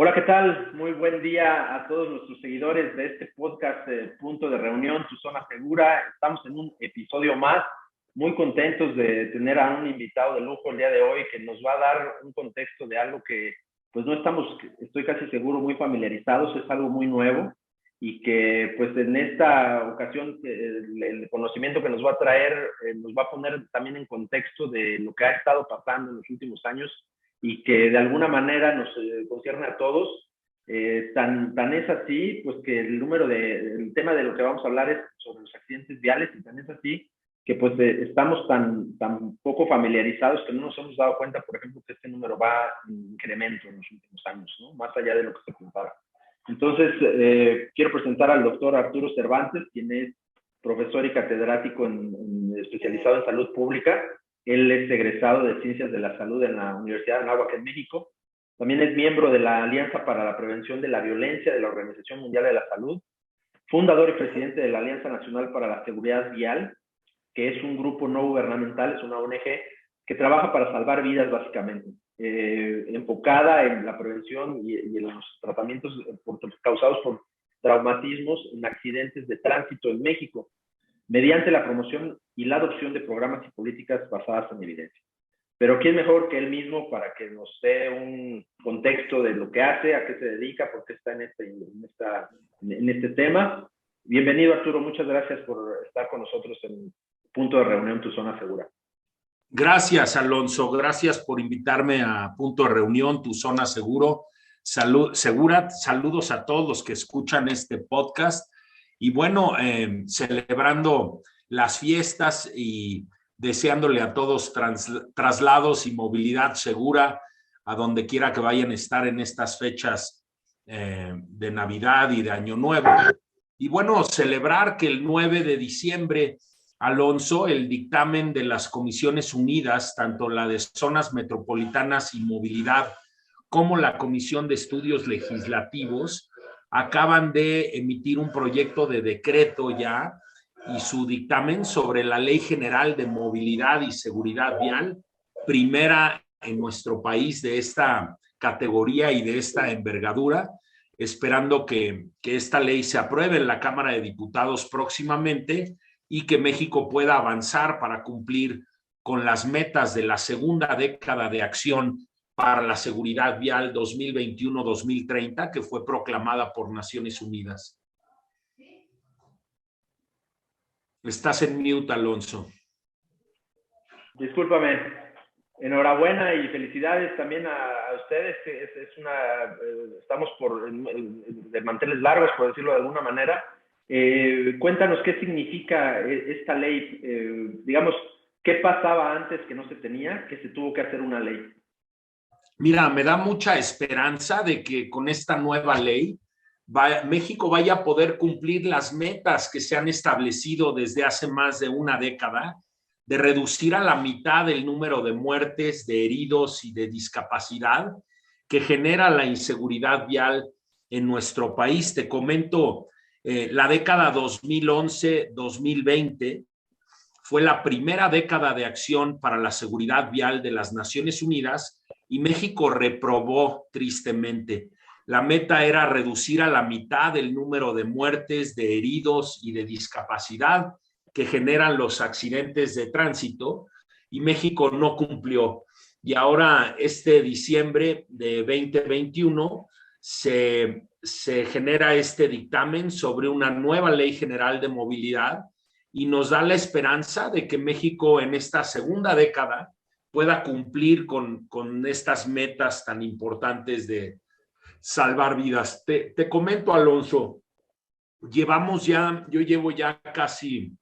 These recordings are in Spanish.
Hola, ¿qué tal? Muy buen día a todos nuestros seguidores de este podcast Punto de Reunión, Tu Zona Segura. Estamos en un episodio más, muy contentos de tener a un invitado de lujo el día de hoy que nos va a dar un contexto de algo que pues no estamos, estoy casi seguro, muy familiarizados, es algo muy nuevo y que pues en esta ocasión el conocimiento que nos va a traer nos va a poner también en contexto de lo que ha estado pasando en los últimos años y que de alguna manera nos concierne a todos. Tan es así, pues que el tema de lo que vamos a hablar es sobre los accidentes viales y tan es así que pues estamos tan poco familiarizados que no nos hemos dado cuenta, por ejemplo, que este número va en incremento en los últimos años, ¿no? Más allá de lo que se contaba. Entonces, quiero presentar al doctor Arturo Cervantes, quien es profesor y catedrático especializado en salud pública. Él es egresado de Ciencias de la Salud en la Universidad de Anáhuac, en México. También es miembro de la Alianza para la Prevención de la Violencia de la Organización Mundial de la Salud, fundador y presidente de la Alianza Nacional para la Seguridad Vial, que es un grupo no gubernamental, es una ONG que trabaja para salvar vidas básicamente, enfocada en la prevención y en los tratamientos causados por traumatismos en accidentes de tránsito en México, mediante la promoción y la adopción de programas y políticas basadas en evidencia. Pero ¿quién mejor que él mismo para que nos dé un contexto de lo que hace, a qué se dedica, por qué está en este tema? Bienvenido, Arturo. Muchas gracias por estar con nosotros en Punto de Reunión, Tu Zona Segura. Gracias, Alonso. Gracias por invitarme a Punto de Reunión, Tu Zona Segura. Saludos a todos los que escuchan este podcast. Y bueno, celebrando las fiestas y deseándole a todos traslados y movilidad segura a donde quiera que vayan a estar en estas fechas de Navidad y de Año Nuevo. Y bueno, celebrar que el 9 de diciembre, Alonso, el dictamen de las Comisiones Unidas, tanto la de Zonas Metropolitanas y Movilidad como la Comisión de Estudios Legislativos, acaban de emitir un proyecto de decreto ya y su dictamen sobre la Ley General de Movilidad y Seguridad Vial, primera en nuestro país de esta categoría y de esta envergadura, esperando que esta ley se apruebe en la Cámara de Diputados próximamente y que México pueda avanzar para cumplir con las metas de la segunda década de acción para la seguridad vial 2021-2030, que fue proclamada por Naciones Unidas. Estás en mute, Alonso. Discúlpame. Enhorabuena y felicidades también a ustedes. Estamos de manteles largos, por decirlo de alguna manera. Cuéntanos qué significa esta ley. Digamos, ¿qué pasaba antes que no se tenía, que se tuvo que hacer una ley? Mira, me da mucha esperanza de que con esta nueva ley México vaya a poder cumplir las metas que se han establecido desde hace más de una década, de reducir a la mitad el número de muertes, de heridos y de discapacidad que genera la inseguridad vial en nuestro país. Te comento, la década 2011-2020 fue la primera década de acción para la seguridad vial de las Naciones Unidas y México reprobó tristemente. La meta era reducir a la mitad el número de muertes, de heridos y de discapacidad que generan los accidentes de tránsito y México no cumplió. Y ahora este diciembre de 2021 se genera este dictamen sobre una nueva Ley General de Movilidad y nos da la esperanza de que México en esta segunda década pueda cumplir con estas metas tan importantes de salvar vidas. Te comento, Alonso, yo llevo ya casi,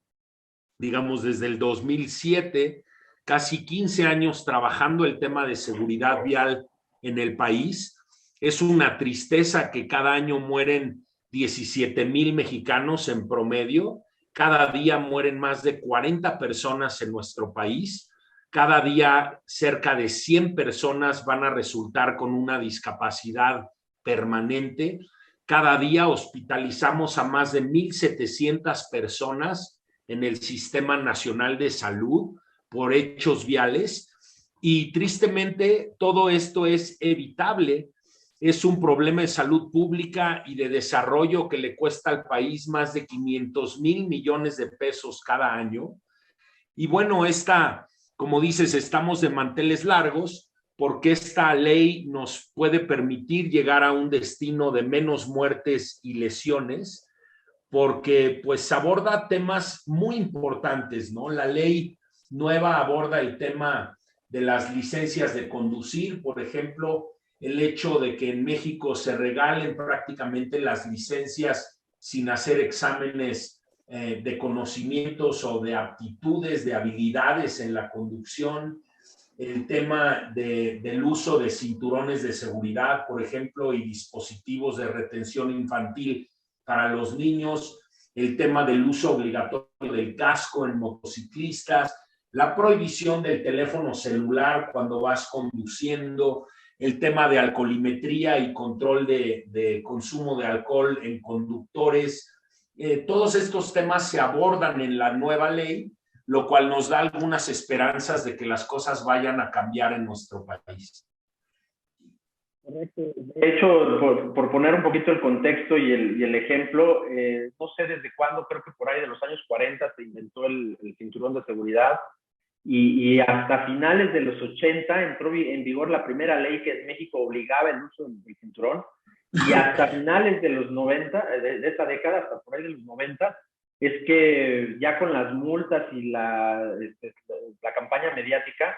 digamos, desde el 2007, casi 15 años trabajando el tema de seguridad vial en el país. Es una tristeza que cada año mueren 17,000 mexicanos en promedio. Cada día mueren más de 40 personas en nuestro país. Cada día cerca de 100 personas van a resultar con una discapacidad permanente. Cada día hospitalizamos a más de 1,700 personas en el Sistema Nacional de Salud por hechos viales y tristemente todo esto es evitable es un problema de salud pública y de desarrollo que le cuesta al país más de 500,000 millones de pesos cada año. Y bueno, como dices, estamos de manteles largos porque esta ley nos puede permitir llegar a un destino de menos muertes y lesiones, porque pues aborda temas muy importantes, ¿no? La ley nueva aborda el tema de las licencias de conducir, por ejemplo, el hecho de que en México se regalen prácticamente las licencias sin hacer exámenes de conocimientos o de aptitudes, de habilidades en la conducción, el tema del uso de cinturones de seguridad, por ejemplo, y dispositivos de retención infantil para los niños, el tema del uso obligatorio del casco en motociclistas, la prohibición del teléfono celular cuando vas conduciendo, el tema de alcoholimetría y control de consumo de alcohol en conductores. Todos estos temas se abordan en la nueva ley, lo cual nos da algunas esperanzas de que las cosas vayan a cambiar en nuestro país. Correcto. De hecho, por poner un poquito el contexto y el ejemplo, no sé desde cuándo, creo que por ahí de los años 40 se inventó el cinturón de seguridad y hasta finales de los 80 entró en vigor la primera ley que en México obligaba el uso del cinturón y hasta finales de los 90, de esa década, hasta por ahí de los 90, es que ya con las multas y la campaña mediática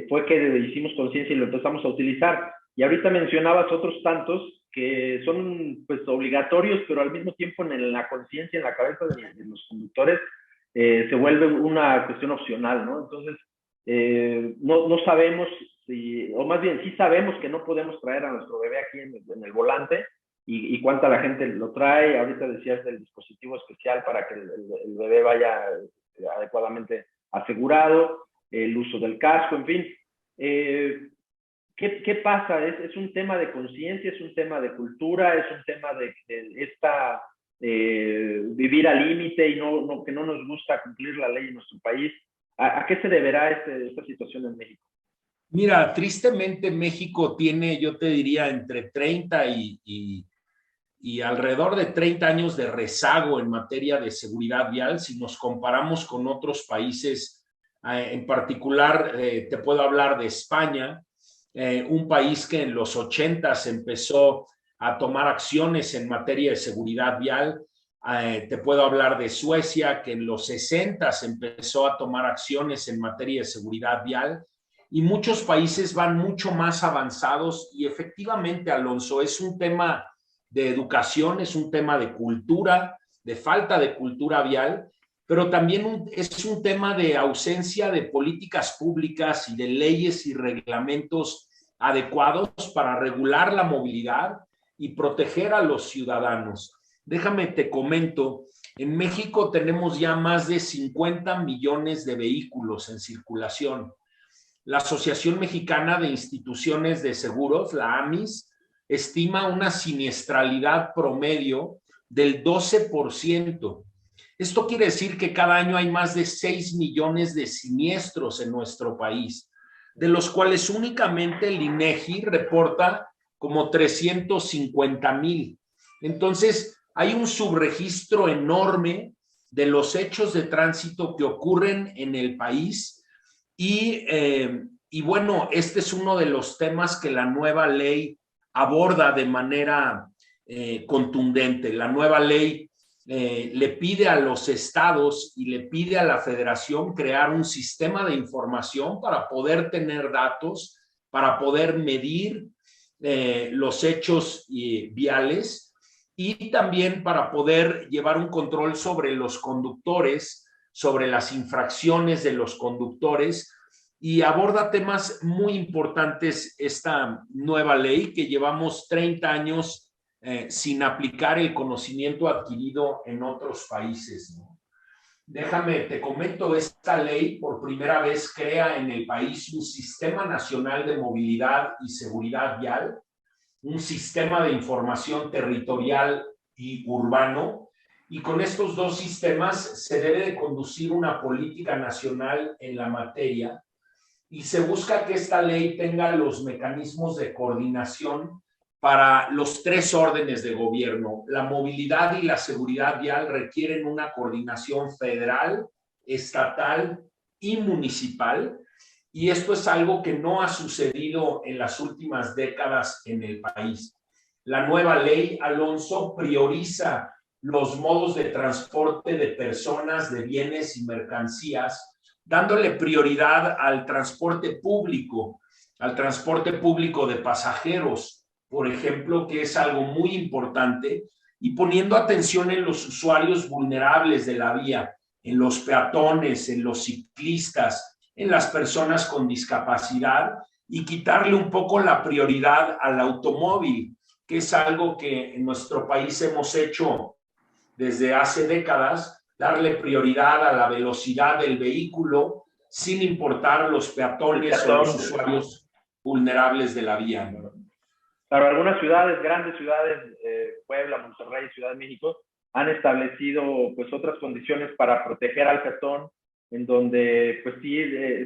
fue que hicimos conciencia y lo empezamos a utilizar. Y ahorita mencionabas otros tantos que son pues obligatorios, pero al mismo tiempo en la conciencia, en la cabeza de los conductores, se vuelve una cuestión opcional, ¿no? Entonces, no sabemos o más bien sí sabemos que no podemos traer a nuestro bebé aquí en el volante y cuánta la gente lo trae. Ahorita decías del dispositivo especial para que el bebé vaya adecuadamente asegurado, el uso del casco, en fin. ¿Qué pasa? ¿Es un tema de conciencia? ¿Es un tema de cultura? ¿Es un tema de esta vivir al límite y que no nos gusta cumplir la ley en nuestro país? ¿A qué se deberá esta situación en México? Mira, tristemente México tiene, yo te diría, entre 30 y alrededor de 30 años de rezago en materia de seguridad vial si nos comparamos con otros países. En particular, te puedo hablar de España, un país que en los 80s empezó a tomar acciones en materia de seguridad vial. Te puedo hablar de Suecia, que en los 60s empezó a tomar acciones en materia de seguridad vial. Y muchos países van mucho más avanzados y efectivamente, Alonso, es un tema de educación, es un tema de cultura, de falta de cultura vial, pero también es un tema de ausencia de políticas públicas y de leyes y reglamentos adecuados para regular la movilidad y proteger a los ciudadanos. Déjame te comento, en México tenemos ya más de 50 millones de vehículos en circulación. La Asociación Mexicana de Instituciones de Seguros, la AMIS, estima una siniestralidad promedio del 12%. Esto quiere decir que cada año hay más de 6 millones de siniestros en nuestro país, de los cuales únicamente el INEGI reporta como 350,000. Entonces, hay un subregistro enorme de los hechos de tránsito que ocurren en el país y bueno, este es uno de los temas que la nueva ley aborda de manera contundente. La nueva ley le pide a los estados y le pide a la federación crear un sistema de información para poder tener datos, para poder medir los hechos viales y también para poder llevar un control sobre los conductores, sobre las infracciones de los conductores, y aborda temas muy importantes esta nueva ley que llevamos 30 años sin aplicar el conocimiento adquirido en otros países, ¿no? Déjame, te comento, esta ley por primera vez crea en el país un Sistema Nacional de Movilidad y Seguridad Vial, un sistema de información territorial y urbano, y con estos dos sistemas se debe de conducir una política nacional en la materia y se busca que esta ley tenga los mecanismos de coordinación para los tres órdenes de gobierno. La movilidad y la seguridad vial requieren una coordinación federal, estatal y municipal, y esto es algo que no ha sucedido en las últimas décadas en el país. La nueva ley, Alonso, prioriza los modos de transporte de personas, de bienes y mercancías, dándole prioridad al transporte público de pasajeros, por ejemplo, que es algo muy importante, y poniendo atención en los usuarios vulnerables de la vía, en los peatones, en los ciclistas, en las personas con discapacidad, y quitarle un poco la prioridad al automóvil, que es algo que en nuestro país hemos hecho desde hace décadas, darle prioridad a la velocidad del vehículo sin importar los peatones o los usuarios vulnerables de la vía. Claro, algunas ciudades, grandes ciudades, Puebla, Monterrey, Ciudad de México, han establecido pues otras condiciones para proteger al peatón, en donde pues sí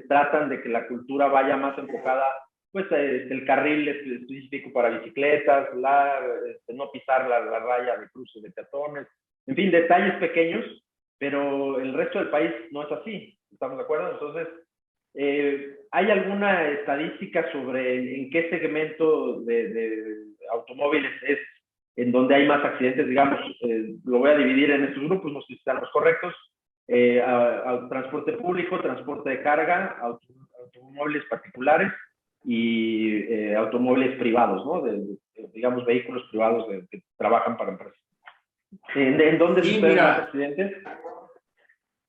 tratan de que la cultura vaya más enfocada, pues el carril específico para bicicletas, no pisar la raya de cruce de peatones, en fin, detalles pequeños, pero el resto del país no es así, ¿estamos de acuerdo? Entonces, ¿hay alguna estadística sobre en qué segmento de automóviles es en donde hay más accidentes? Digamos, lo voy a dividir en estos grupos, no sé si están los correctos. Transporte público, transporte de carga, automóviles particulares y automóviles privados, ¿no? Digamos, vehículos privados que trabajan para empresas. ¿En dónde suceden más accidentes?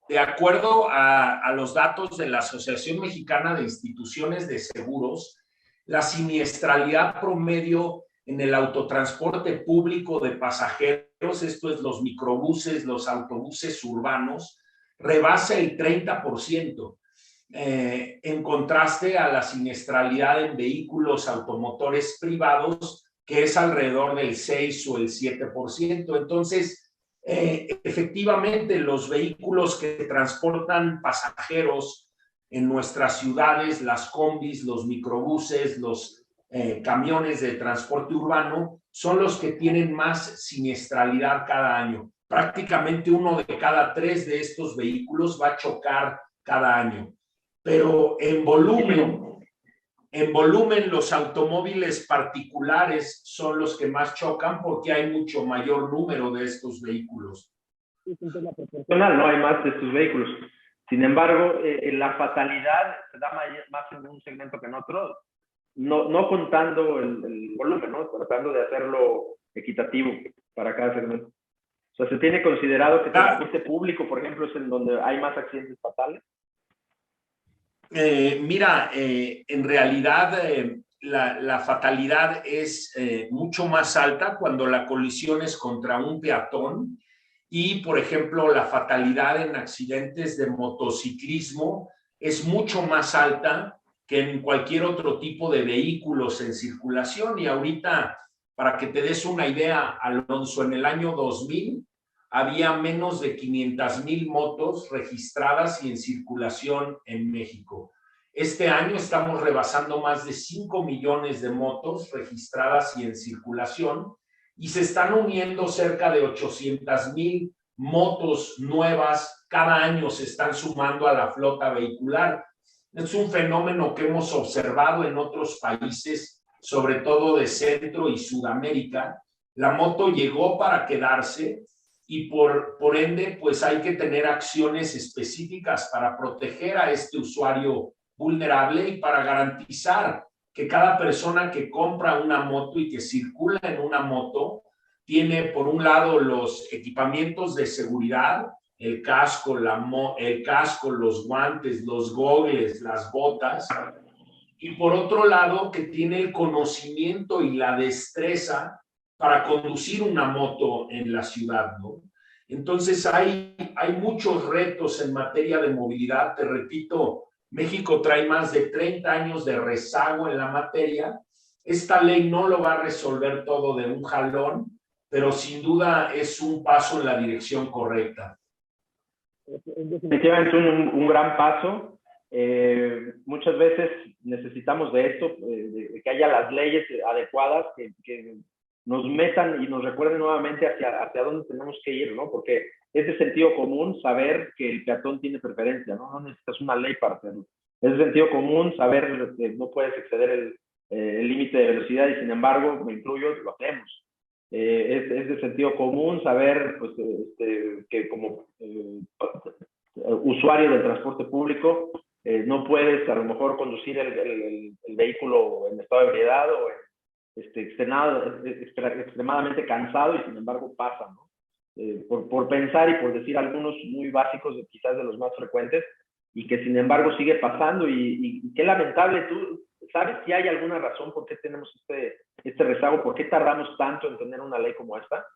De acuerdo a los datos de la Asociación Mexicana de Instituciones de Seguros, la siniestralidad promedio en el autotransporte público de pasajeros, esto es los microbuses, los autobuses urbanos, rebasa el 30%, en contraste a la siniestralidad en vehículos automotores privados, que es alrededor del 6 o el 7%. Entonces, efectivamente, los vehículos que transportan pasajeros en nuestras ciudades, las combis, los microbuses, los camiones de transporte urbano, son los que tienen más siniestralidad cada año. Prácticamente 1 de cada 3 de estos vehículos va a chocar cada año. Pero en volumen, los automóviles particulares son los que más chocan porque hay mucho mayor número de estos vehículos. No hay más de estos vehículos. Sin embargo, la fatalidad se da más en un segmento que en otro, no contando el volumen, ¿no? Tratando de hacerlo equitativo para cada segmento. O sea, se tiene considerado que el transporte público, por ejemplo, es en donde hay más accidentes fatales. Mira, en realidad la fatalidad es mucho más alta cuando la colisión es contra un peatón y, por ejemplo, la fatalidad en accidentes de motociclismo es mucho más alta que en cualquier otro tipo de vehículos en circulación. Y ahorita, para que te des una idea, Alonso, en el año 2000 había menos de 500,000 motos registradas y en circulación en México. Este año estamos rebasando más de 5 millones de motos registradas y en circulación, y se están uniendo cerca de 800,000 motos nuevas. Cada año se están sumando a la flota vehicular. Es un fenómeno que hemos observado en otros países, sobre todo de Centro y Sudamérica. La moto llegó para quedarse y por ende, pues hay que tener acciones específicas para proteger a este usuario vulnerable y para garantizar que cada persona que compra una moto y que circula en una moto tiene, por un lado, los equipamientos de seguridad, el casco, los guantes, los gogles, las botas, y por otro lado, que tiene el conocimiento y la destreza para conducir una moto en la ciudad, ¿no? Entonces hay muchos retos en materia de movilidad. Te repito, México trae más de 30 años de rezago en la materia. Esta ley no lo va a resolver todo de un jalón, pero sin duda es un paso en la dirección correcta. Definitivamente un gran paso. Muchas veces necesitamos de esto, de que haya las leyes adecuadas que nos metan y nos recuerden nuevamente hacia dónde tenemos que ir, ¿no? Porque es de sentido común saber que el peatón tiene preferencia, ¿no? No necesitas una ley para hacerlo. Es de sentido común saber que no puedes exceder el límite de velocidad y sin embargo, me incluyo, lo hacemos. Es de sentido común saber pues, que como usuario del transporte público no puedes a lo mejor conducir el vehículo en estado de ebriedad o extremadamente cansado y sin embargo pasa, ¿no? Por pensar y por decir algunos muy básicos, quizás de los más frecuentes, y que sin embargo sigue pasando y qué lamentable. ¿Tú sabes si hay alguna razón por qué tenemos este rezago? ¿Por qué tardamos tanto en tener una ley como esta?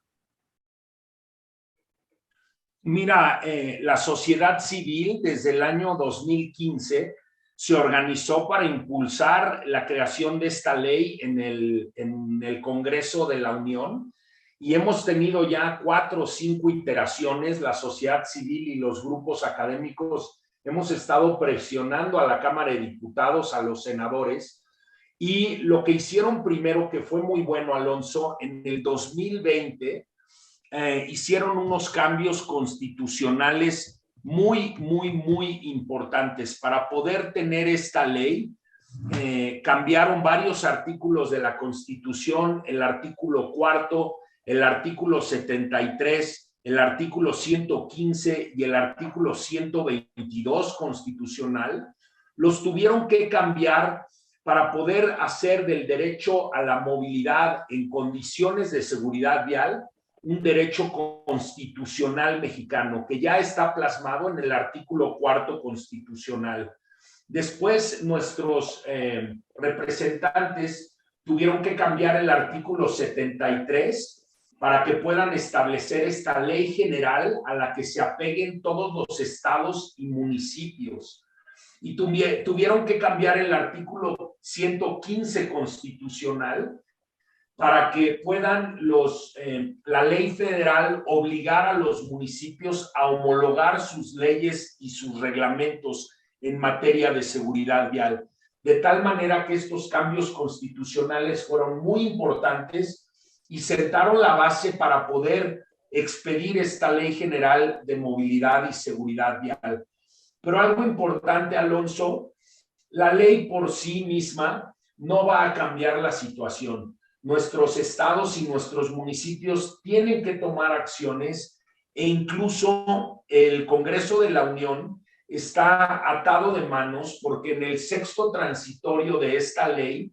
Mira, la sociedad civil desde el año 2015 se organizó para impulsar la creación de esta ley en el Congreso de la Unión y hemos tenido ya 4 o 5 iteraciones. La sociedad civil y los grupos académicos hemos estado presionando a la Cámara de Diputados, a los senadores, y lo que hicieron primero, que fue muy bueno, Alonso, en el 2020 hicieron unos cambios constitucionales muy, muy, muy importantes para poder tener esta ley. Cambiaron varios artículos de la Constitución, el artículo 4º, el artículo 73, el artículo 115 y el artículo 122 constitucional. Los tuvieron que cambiar para poder hacer del derecho a la movilidad en condiciones de seguridad vial un derecho constitucional mexicano que ya está plasmado en el artículo 4º constitucional. Después, nuestros representantes tuvieron que cambiar el artículo 73 para que puedan establecer esta ley general a la que se apeguen todos los estados y municipios. Y tuvieron que cambiar el artículo 115 constitucional para que puedan la ley federal obligar a los municipios a homologar sus leyes y sus reglamentos en materia de seguridad vial. De tal manera que estos cambios constitucionales fueron muy importantes y sentaron la base para poder expedir esta ley general de movilidad y seguridad vial. Pero algo importante, Alonso, la ley por sí misma no va a cambiar la situación. Nuestros estados y nuestros municipios tienen que tomar acciones e incluso el Congreso de la Unión está atado de manos porque en el 6º transitorio de esta ley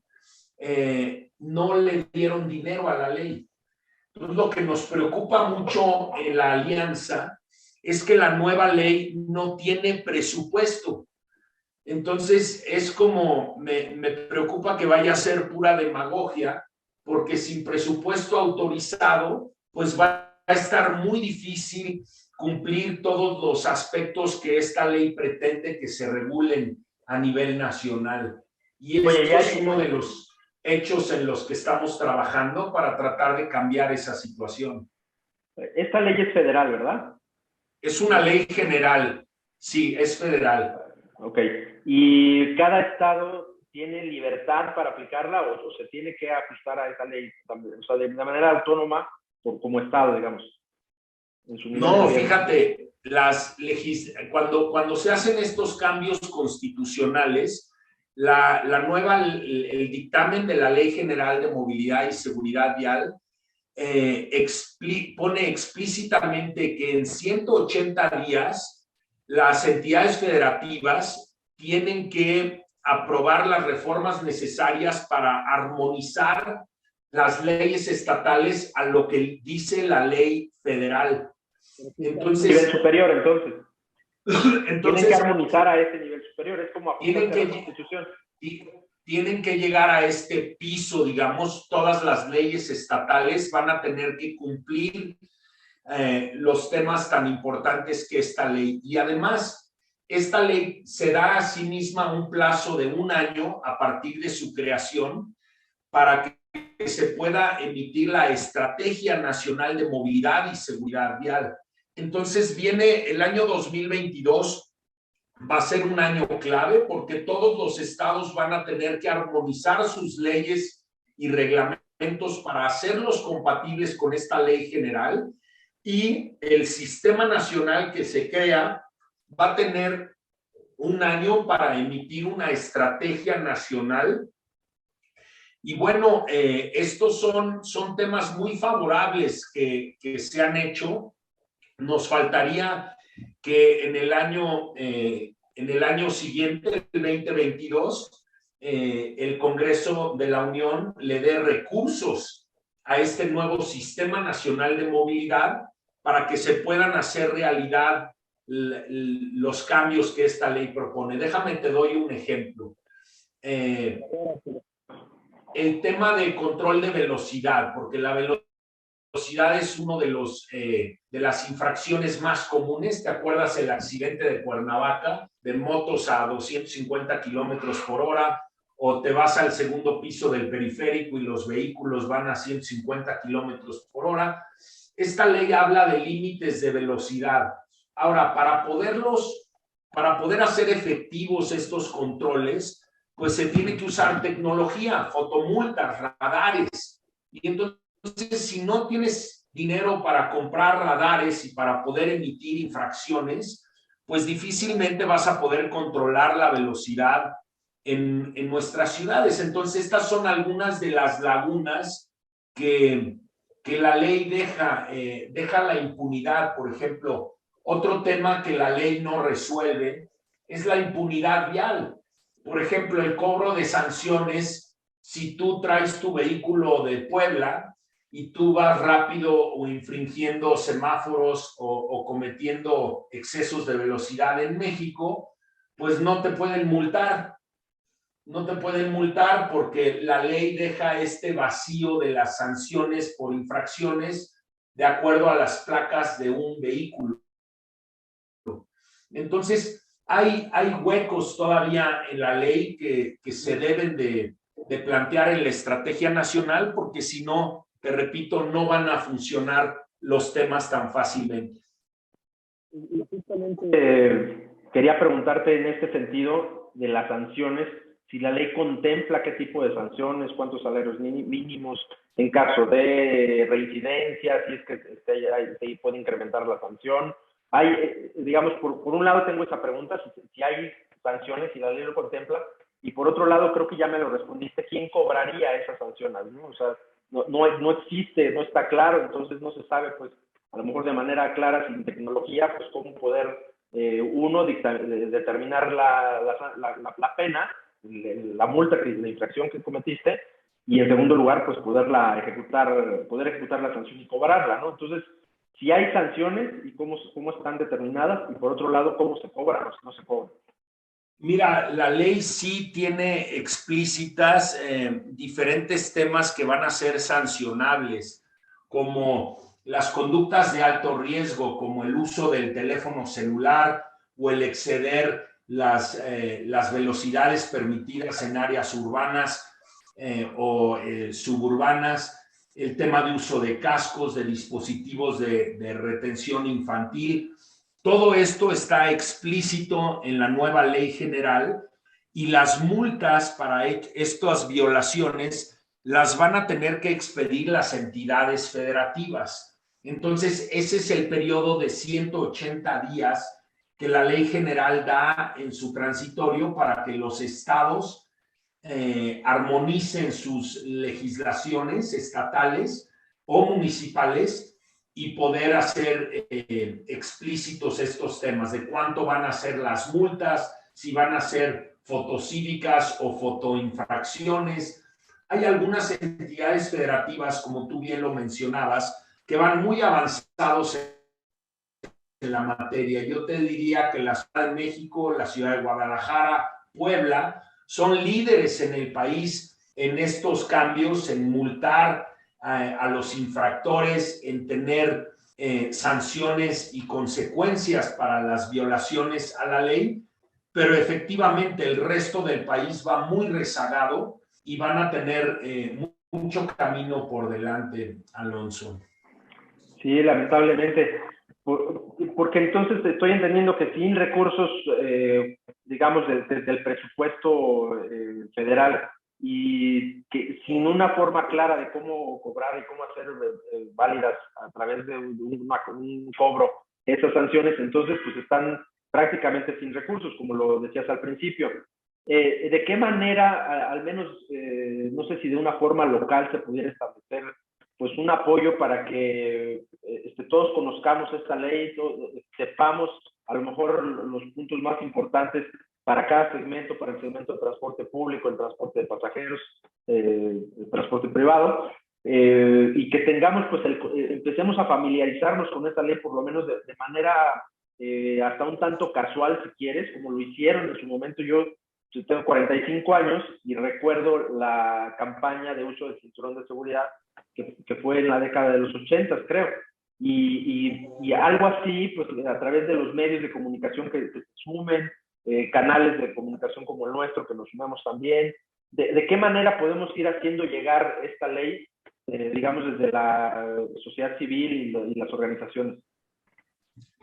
no le dieron dinero a la ley. Entonces, lo que nos preocupa mucho en la alianza es que la nueva ley no tiene presupuesto. Entonces, es como, me preocupa que vaya a ser pura demagogia, porque sin presupuesto autorizado, pues va a estar muy difícil cumplir todos los aspectos que esta ley pretende que se regulen a nivel nacional. Y esto es uno de los hechos en los que estamos trabajando para tratar de cambiar esa situación. Esta ley es federal, ¿verdad? Es una ley general, sí, es federal. Ok, ¿y cada estado tiene libertad para aplicarla o se tiene que ajustar a esa ley también? O sea, de manera autónoma como estado, digamos. No, fíjate, cuando se hacen estos cambios constitucionales, el dictamen de la Ley General de Movilidad y Seguridad Vial pone explícitamente que en 180 días las entidades federativas tienen que aprobar las reformas necesarias para armonizar las leyes estatales a lo que dice la ley federal. Entonces, nivel superior, entonces tienen que armonizar a ese nivel superior, es como ajustarse a la Constitución. Tienen que llegar a este piso, digamos, todas las leyes estatales van a tener que cumplir los temas tan importantes que esta ley. Y además, esta ley se da a sí misma un plazo de 1 año a partir de su creación para que se pueda emitir la Estrategia Nacional de Movilidad y Seguridad Vial. Entonces viene el año 2022, va a ser un año clave porque todos los estados van a tener que armonizar sus leyes y reglamentos para hacerlos compatibles con esta ley general, y el sistema nacional que se crea va a tener un año para emitir una estrategia nacional. Y bueno, estos son temas muy favorables que se han hecho. Nos faltaría que en el año siguiente, el 2022, el Congreso de la Unión le dé recursos a este nuevo Sistema Nacional de Movilidad para que se puedan hacer realidad los cambios que esta ley propone. Déjame, te doy un ejemplo. El tema de control de velocidad, porque la velocidad es uno de las infracciones más comunes. ¿Te acuerdas el accidente de Cuernavaca, de motos a 250 kilómetros por hora? O te vas al segundo piso del periférico y los vehículos van a 150 kilómetros por hora. Esta ley habla de límites de velocidad. Ahora, para poder hacer efectivos estos controles, pues se tiene que usar tecnología, fotomultas, radares. Y entonces, si no tienes dinero para comprar radares y para poder emitir infracciones, pues difícilmente vas a poder controlar la velocidad en nuestras ciudades. Entonces, estas son algunas de las lagunas que la ley deja la impunidad. Por ejemplo, otro tema que la ley no resuelve es la impunidad vial. Por ejemplo, el cobro de sanciones si tú traes tu vehículo de Puebla y tú vas rápido o infringiendo semáforos o cometiendo excesos de velocidad en México, pues no te pueden multar. No te pueden multar porque la ley deja este vacío de las sanciones por infracciones de acuerdo a las placas de un vehículo. Entonces, hay huecos todavía en la ley que se deben de plantear en la estrategia nacional, porque si no, te repito, no van a funcionar los temas tan fácilmente. Y justamente quería preguntarte en este sentido de las sanciones, si la ley contempla qué tipo de sanciones, cuántos salarios mínimos en caso de reincidencia, si es que se puede incrementar la sanción. Hay, digamos, por un lado tengo esa pregunta, si hay sanciones, si la ley lo contempla, y por otro lado creo que ya me lo respondiste, ¿quién cobraría esas sanciones? ¿No? O sea, no existe, no está claro, entonces no se sabe, pues, a lo mejor de manera clara, sin tecnología, pues cómo poder, uno, determinar la pena, la multa, la infracción que cometiste, y en segundo lugar, pues poder ejecutar la sanción y cobrarla, ¿no? Entonces, si hay sanciones y cómo están determinadas, y por otro lado, cómo se cobran o no se cobran. Mira, la ley sí tiene explícitas diferentes temas que van a ser sancionables, como las conductas de alto riesgo, como el uso del teléfono celular o el exceder las velocidades permitidas en áreas urbanas o suburbanas, el tema de uso de cascos, de dispositivos de retención infantil. Todo esto está explícito en la nueva ley general, y las multas para estas violaciones las van a tener que expedir las entidades federativas. Entonces, ese es el periodo de 180 días que la ley general da en su transitorio para que los estados armonicen sus legislaciones estatales o municipales y poder hacer explícitos estos temas de cuánto van a ser las multas, si van a ser fotocívicas o fotoinfracciones. Hay algunas entidades federativas, como tú bien lo mencionabas, que van muy avanzados en la materia. Yo te diría que la Ciudad de México, la Ciudad de Guadalajara, Puebla, son líderes en el país en estos cambios, en multar a los infractores, en tener sanciones y consecuencias para las violaciones a la ley, pero efectivamente el resto del país va muy rezagado y van a tener mucho camino por delante, Alonso. Sí, lamentablemente. Porque entonces estoy entendiendo que sin recursos, digamos, del presupuesto federal y que sin una forma clara de cómo cobrar y cómo hacer válidas a través de un cobro esas sanciones, entonces pues están prácticamente sin recursos, como lo decías al principio. ¿De qué manera, al menos, no sé si de una forma local se pudiera establecer pues un apoyo para que todos conozcamos esta ley, sepamos a lo mejor los puntos más importantes para cada segmento, para el segmento de transporte público, el transporte de pasajeros, el transporte privado, y que tengamos, pues, empecemos a familiarizarnos con esta ley, por lo menos de manera hasta un tanto casual, si quieres, como lo hicieron en su momento. Yo tengo 45 años y recuerdo la campaña de uso del cinturón de seguridad que fue en la década de los 80, creo. Y algo así, pues a través de los medios de comunicación que se sumen, canales de comunicación como el nuestro, que nos sumamos también, de qué manera podemos ir haciendo llegar esta ley, digamos, desde la sociedad civil y las organizaciones.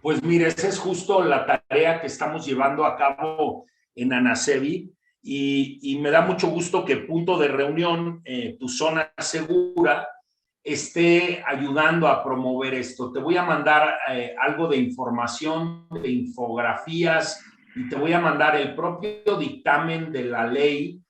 Pues mire, esa es justo la tarea que estamos llevando a cabo en Anacevi y me da mucho gusto que Punto de Reunión, tu zona segura, esté ayudando a promover esto. Te voy a mandar algo de información, de infografías, y te voy a mandar el propio dictamen de la ley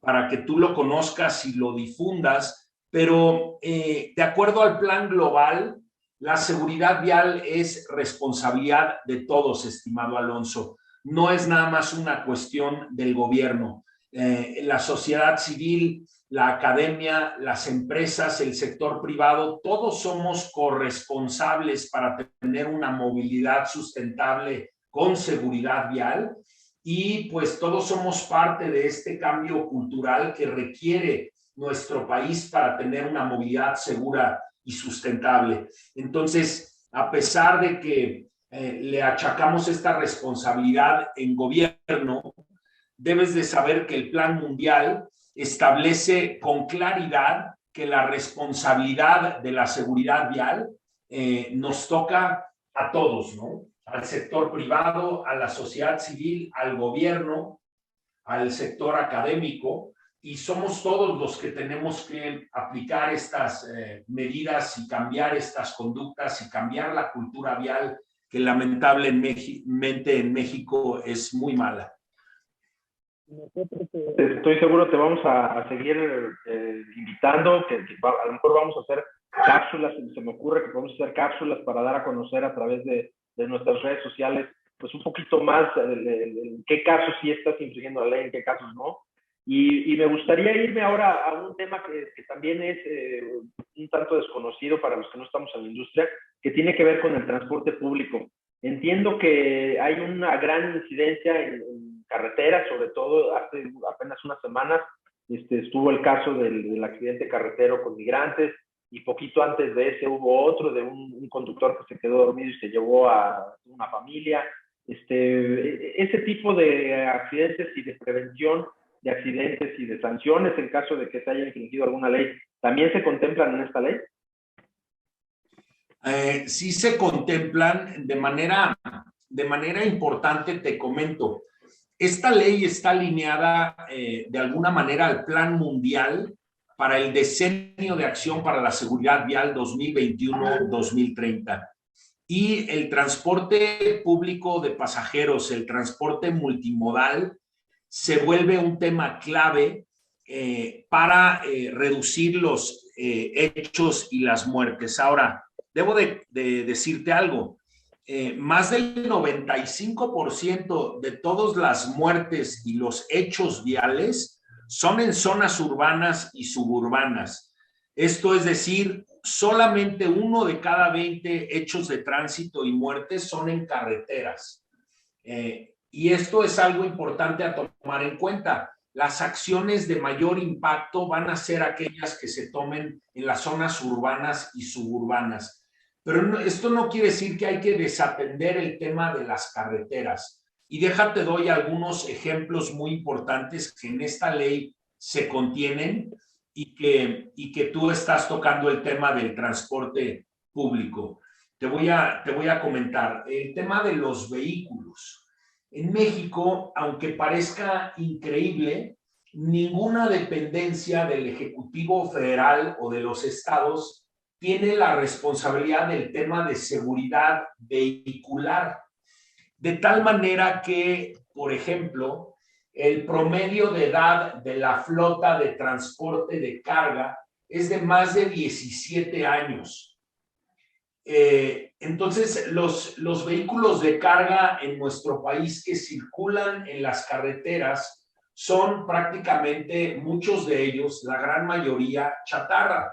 para que tú lo conozcas y lo difundas, pero de acuerdo al plan global, la seguridad vial es responsabilidad de todos, estimado Alonso. No es nada más una cuestión del gobierno. La sociedad civil, la academia, las empresas, el sector privado, todos somos corresponsables para tener una movilidad sustentable con seguridad vial y pues todos somos parte de este cambio cultural que requiere nuestro país para tener una movilidad segura y sustentable. Entonces, a pesar de que le achacamos esta responsabilidad en gobierno, debes de saber que el Plan Mundial establece con claridad que la responsabilidad de la seguridad vial nos toca a todos, ¿no? Al sector privado, a la sociedad civil, al gobierno, al sector académico, y somos todos los que tenemos que aplicar estas medidas y cambiar estas conductas y cambiar la cultura vial que lamentablemente en México es muy mala. Estoy seguro te vamos a seguir invitando, que a lo mejor vamos a hacer cápsulas, se me ocurre que podemos hacer cápsulas para dar a conocer a través de nuestras redes sociales, pues un poquito más en qué casos sí estás infringiendo la ley, en qué casos no. Y me gustaría irme ahora a un tema que también es un tanto desconocido para los que no estamos en la industria, que tiene que ver con el transporte público. Entiendo que hay una gran incidencia en carreteras, sobre todo hace apenas unas semanas estuvo el caso del accidente carretero con migrantes, y poquito antes de ese hubo otro de un conductor que se quedó dormido y se llevó a una familia. Ese tipo de accidentes y de prevención de accidentes y de sanciones en caso de que se haya infringido alguna ley, ¿también se contemplan en esta ley? Sí se contemplan de manera importante, te comento. Esta ley está alineada de alguna manera al Plan Mundial para el Decenio de Acción para la Seguridad Vial 2021-2030. Y el transporte público de pasajeros, el transporte multimodal, se vuelve un tema clave para reducir los hechos y las muertes. Ahora, debo de decirte algo. Más del 95% de todas las muertes y los hechos viales son en zonas urbanas y suburbanas. Esto es decir, solamente 1 de cada 20 hechos de tránsito y muertes son en carreteras. Y esto es algo importante a tomar en cuenta. Las acciones de mayor impacto van a ser aquellas que se tomen en las zonas urbanas y suburbanas. Pero esto no quiere decir que hay que desatender el tema de las carreteras. Y déjate, doy algunos ejemplos muy importantes que en esta ley se contienen y que tú estás tocando el tema del transporte público. te voy a comentar. El tema de los vehículos. En México, aunque parezca increíble, ninguna dependencia del Ejecutivo Federal o de los estados tiene la responsabilidad del tema de seguridad vehicular. De tal manera que, por ejemplo, el promedio de edad de la flota de transporte de carga es de más de 17 años. Entonces, los vehículos de carga en nuestro país que circulan en las carreteras son prácticamente, muchos de ellos, la gran mayoría, chatarra.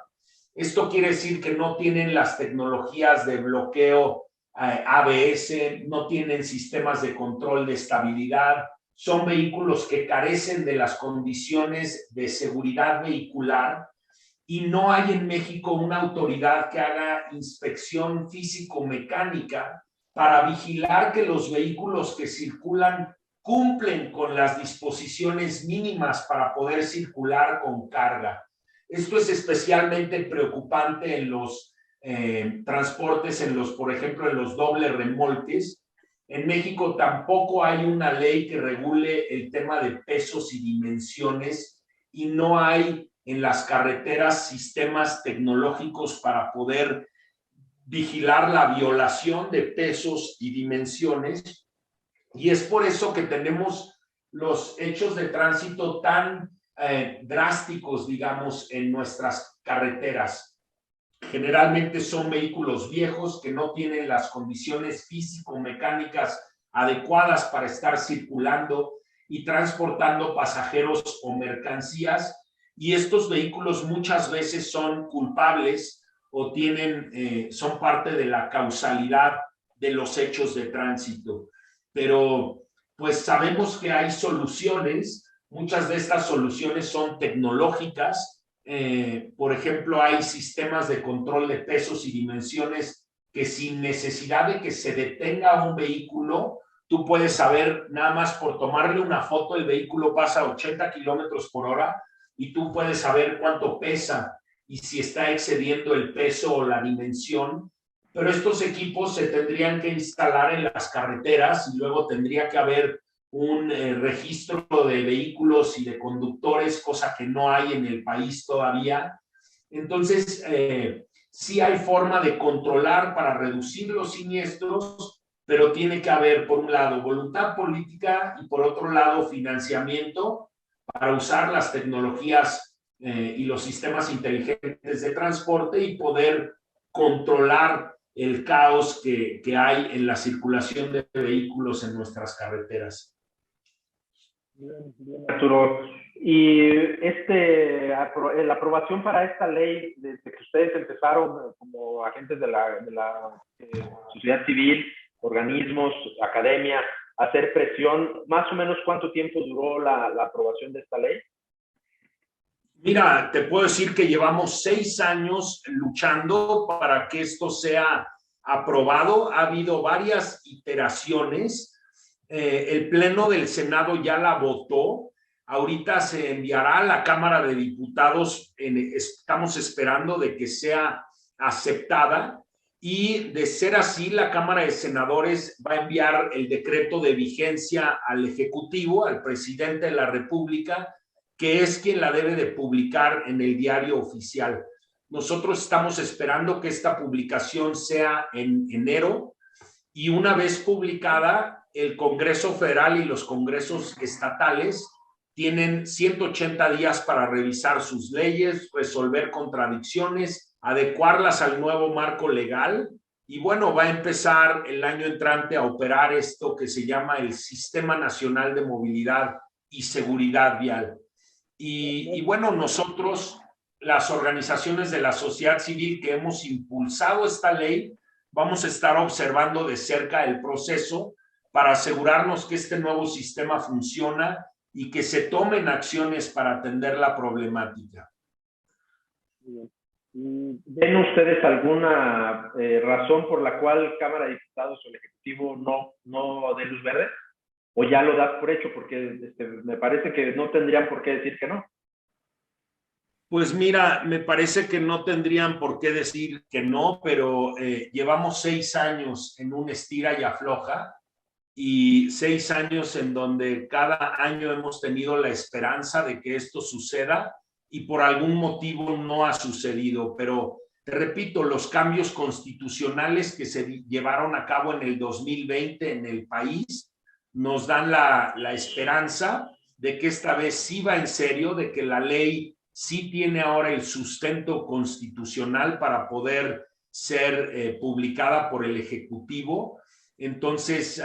Esto quiere decir que no tienen las tecnologías de bloqueo ABS, no tienen sistemas de control de estabilidad, son vehículos que carecen de las condiciones de seguridad vehicular y no hay en México una autoridad que haga inspección físico-mecánica para vigilar que los vehículos que circulan cumplen con las disposiciones mínimas para poder circular con carga. Esto es especialmente preocupante en los transportes, por ejemplo, en los dobles remolques. En México tampoco hay una ley que regule el tema de pesos y dimensiones y no hay en las carreteras sistemas tecnológicos para poder vigilar la violación de pesos y dimensiones. Y es por eso que tenemos los hechos de tránsito tan drásticos, digamos, en nuestras carreteras. Generalmente son vehículos viejos que no tienen las condiciones físico-mecánicas adecuadas para estar circulando y transportando pasajeros o mercancías, y estos vehículos muchas veces son culpables o son parte de la causalidad de los hechos de tránsito. Pero pues sabemos que hay soluciones, muchas de estas soluciones son tecnológicas. Por ejemplo, hay sistemas de control de pesos y dimensiones que sin necesidad de que se detenga un vehículo, tú puedes saber, nada más por tomarle una foto, el vehículo pasa a 80 kilómetros por hora y tú puedes saber cuánto pesa y si está excediendo el peso o la dimensión. Pero estos equipos se tendrían que instalar en las carreteras y luego tendría que haber un registro de vehículos y de conductores, cosa que no hay en el país todavía. Entonces, sí hay forma de controlar para reducir los siniestros, pero tiene que haber, por un lado, voluntad política y por otro lado, financiamiento para usar las tecnologías y los sistemas inteligentes de transporte y poder controlar el caos que hay en la circulación de vehículos en nuestras carreteras. Bien, bien, Arturo. Y la aprobación para esta ley, desde que ustedes empezaron como agentes de la sociedad civil, organismos, academia, a hacer presión, más o menos ¿cuánto tiempo duró la aprobación de esta ley? Mira, te puedo decir que llevamos 6 años luchando para que esto sea aprobado. Ha habido varias iteraciones. El Pleno del Senado ya la votó. Ahorita se enviará a la Cámara de Diputados. Estamos esperando de que sea aceptada. Y de ser así, la Cámara de Senadores va a enviar el decreto de vigencia al Ejecutivo, al presidente de la República, que es quien la debe de publicar en el diario oficial. Nosotros estamos esperando que esta publicación sea en enero y una vez publicada, el Congreso Federal y los congresos estatales tienen 180 días para revisar sus leyes, resolver contradicciones, adecuarlas al nuevo marco legal y bueno, va a empezar el año entrante a operar esto que se llama el Sistema Nacional de Movilidad y Seguridad Vial. Y bueno, nosotros, las organizaciones de la sociedad civil que hemos impulsado esta ley, vamos a estar observando de cerca el proceso para asegurarnos que este nuevo sistema funciona y que se tomen acciones para atender la problemática. ¿Ven ustedes alguna razón por la cual Cámara de Diputados o el Ejecutivo no dé luz verde? ¿O ya lo das por hecho? Porque me parece que no tendrían por qué decir que no. Pues mira, me parece que no tendrían por qué decir que no, pero llevamos 6 años en un estira y afloja y 6 años en donde cada año hemos tenido la esperanza de que esto suceda y por algún motivo no ha sucedido. Pero te repito, los cambios constitucionales que se llevaron a cabo en el 2020 en el país nos dan la esperanza de que esta vez sí va en serio, de que la ley sí tiene ahora el sustento constitucional para poder ser publicada por el Ejecutivo. Entonces,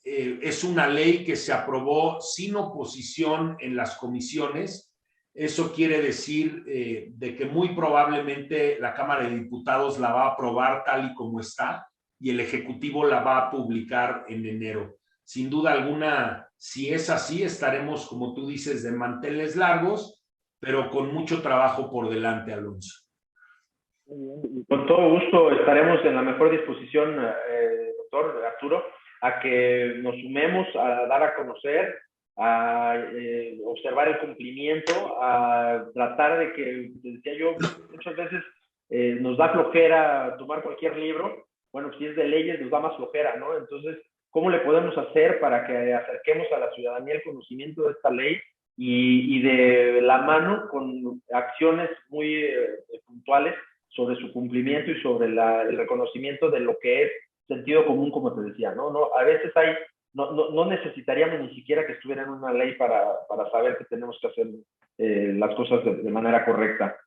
es una ley que se aprobó sin oposición en las comisiones. Eso quiere decir de que muy probablemente la Cámara de Diputados la va a aprobar tal y como está y el Ejecutivo la va a publicar en enero. Sin duda alguna, si es así, estaremos, como tú dices, de manteles largos, pero con mucho trabajo por delante, Alonso. Con todo gusto estaremos en la mejor disposición, doctor Arturo, a que nos sumemos a dar a conocer, a observar el cumplimiento, a tratar de que, decía yo, muchas veces nos da flojera tomar cualquier libro. Bueno, si es de leyes nos da más flojera, ¿no? Entonces, ¿cómo le podemos hacer para que acerquemos a la ciudadanía el conocimiento de esta ley y de la mano con acciones muy puntuales sobre su cumplimiento y sobre el reconocimiento de lo que es sentido común, como te decía, ¿no? A veces no necesitaríamos ni siquiera que estuviera en una ley para saber que tenemos que hacer las cosas de manera correcta.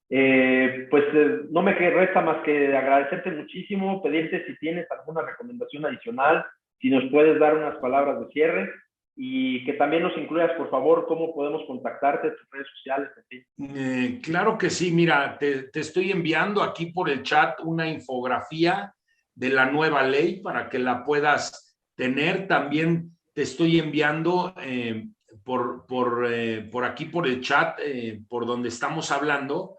No me resta más que agradecerte muchísimo, pedirte si tienes alguna recomendación adicional, si nos puedes dar unas palabras de cierre y que también nos incluyas, por favor, cómo podemos contactarte, tus redes sociales, en fin. Claro que sí, mira, te estoy enviando aquí por el chat una infografía de la nueva ley para que la puedas tener. También te estoy enviando por aquí por el chat, por donde estamos hablando,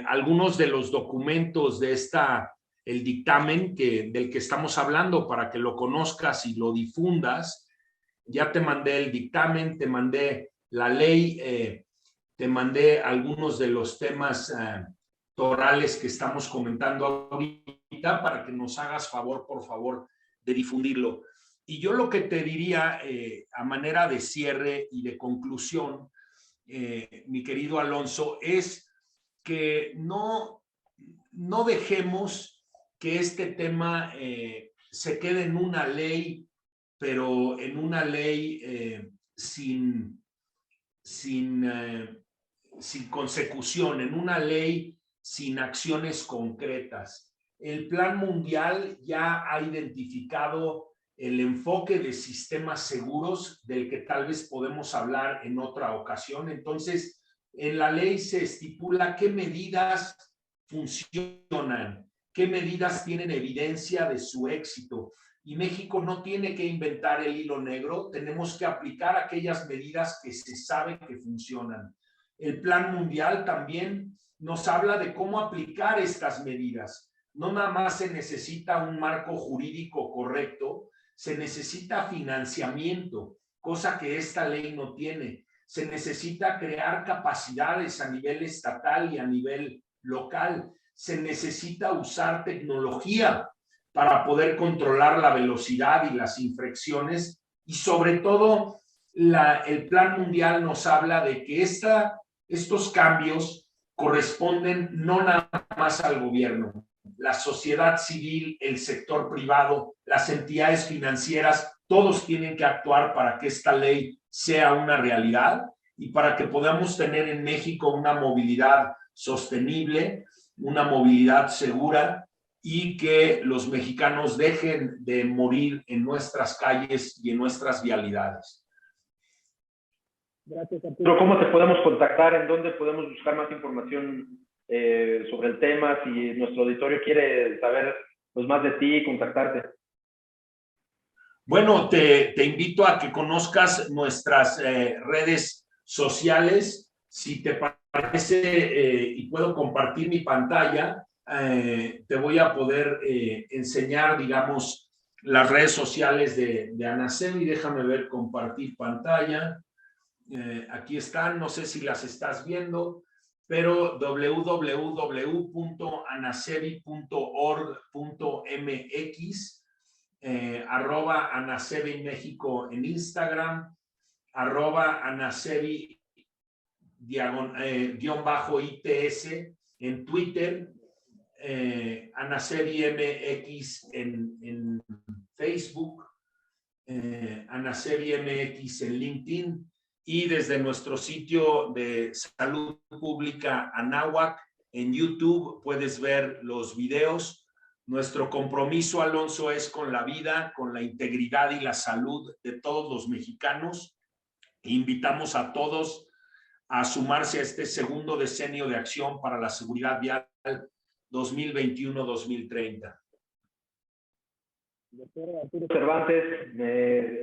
algunos de los documentos de el dictamen del que estamos hablando para que lo conozcas y lo difundas. Ya te mandé el dictamen, te mandé la ley, te mandé algunos de los temas torales que estamos comentando ahorita para que nos hagas favor, por favor, de difundirlo. Y yo lo que te diría a manera de cierre y de conclusión, mi querido Alonso, es que no dejemos que este tema se quede en una ley, pero en una ley sin consecución, en una ley sin acciones concretas. El Plan Mundial ya ha identificado el enfoque de sistemas seguros del que tal vez podemos hablar en otra ocasión. Entonces, en la ley se estipula qué medidas funcionan, qué medidas tienen evidencia de su éxito. Y México no tiene que inventar el hilo negro, tenemos que aplicar aquellas medidas que se sabe que funcionan. El Plan Mundial también nos habla de cómo aplicar estas medidas. No nada más se necesita un marco jurídico correcto, se necesita financiamiento, cosa que esta ley no tiene. Se necesita crear capacidades a nivel estatal y a nivel local. Se necesita usar tecnología para poder controlar la velocidad y las infracciones. Y sobre todo, el Plan Mundial nos habla de que estos cambios corresponden no nada más al gobierno, la sociedad civil, el sector privado, las entidades financieras, todos tienen que actuar para que esta ley sea una realidad y para que podamos tener en México una movilidad sostenible, una movilidad segura y que los mexicanos dejen de morir en nuestras calles y en nuestras vialidades. Gracias, Arturo. ¿Cómo te podemos contactar? ¿En dónde podemos buscar más información sobre el tema? Si nuestro auditorio quiere saber pues, más de ti y contactarte. Bueno, te invito a que conozcas nuestras redes sociales. Si te parece y puedo compartir mi pantalla, te voy a poder enseñar, digamos, las redes sociales de Anacemi. Déjame ver, compartir pantalla. Aquí están, no sé si las estás viendo. pero www.anacebi.org.mx, @Anacebi México en Instagram, @Anacebi_ITS en Twitter, Anacebi MX en Facebook, Anacebi MX en LinkedIn, y desde nuestro sitio de salud pública Anáhuac en YouTube puedes ver los videos. Nuestro compromiso, Alonso, es con la vida, con la integridad y la salud de todos los mexicanos. Invitamos a todos a sumarse a este segundo decenio de acción para la seguridad vial 2021-2030. Doctor Arturo Cervantes,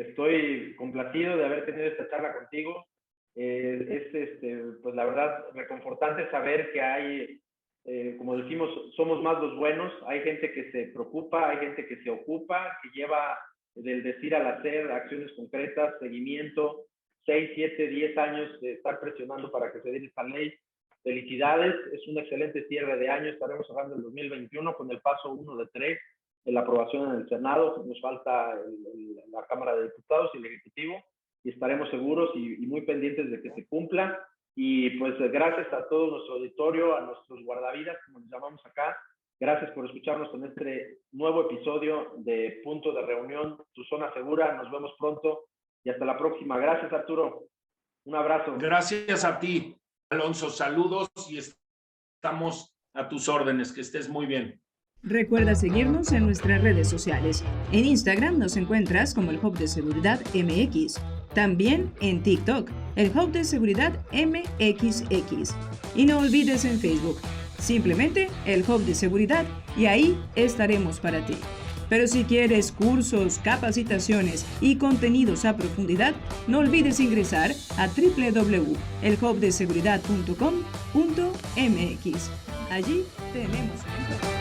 estoy complacido de haber tenido esta charla contigo. Pues la verdad, reconfortante saber que hay, como decimos, somos más los buenos. Hay gente que se preocupa, hay gente que se ocupa, que lleva del decir al hacer acciones concretas, seguimiento, 6, 7, 10 años de estar presionando para que se dé esta ley. Felicidades, es un excelente cierre de año. Estaremos cerrando el 2021 con el paso 1 de 3 de la aprobación en el Senado. Nos falta la Cámara de Diputados y el Ejecutivo, y estaremos seguros y muy pendientes de que se cumpla. Y pues gracias a todo nuestro auditorio, a nuestros guardavidas, como nos llamamos acá. Gracias por escucharnos en este nuevo episodio de Punto de Reunión, tu zona segura. Nos vemos pronto y hasta la próxima. Gracias, Arturo. Un abrazo. Gracias a ti, Alonso. Saludos y estamos a tus órdenes. Que estés muy bien. Recuerda seguirnos en nuestras redes sociales. En Instagram nos encuentras como el Hub de Seguridad MX. También en TikTok, el Hub de Seguridad MXX. Y no olvides en Facebook, simplemente el Hub de Seguridad, y ahí estaremos para ti. Pero si quieres cursos, capacitaciones y contenidos a profundidad, no olvides ingresar a www.elhubdeseguridad.com.mx. Allí tenemos un encuentro.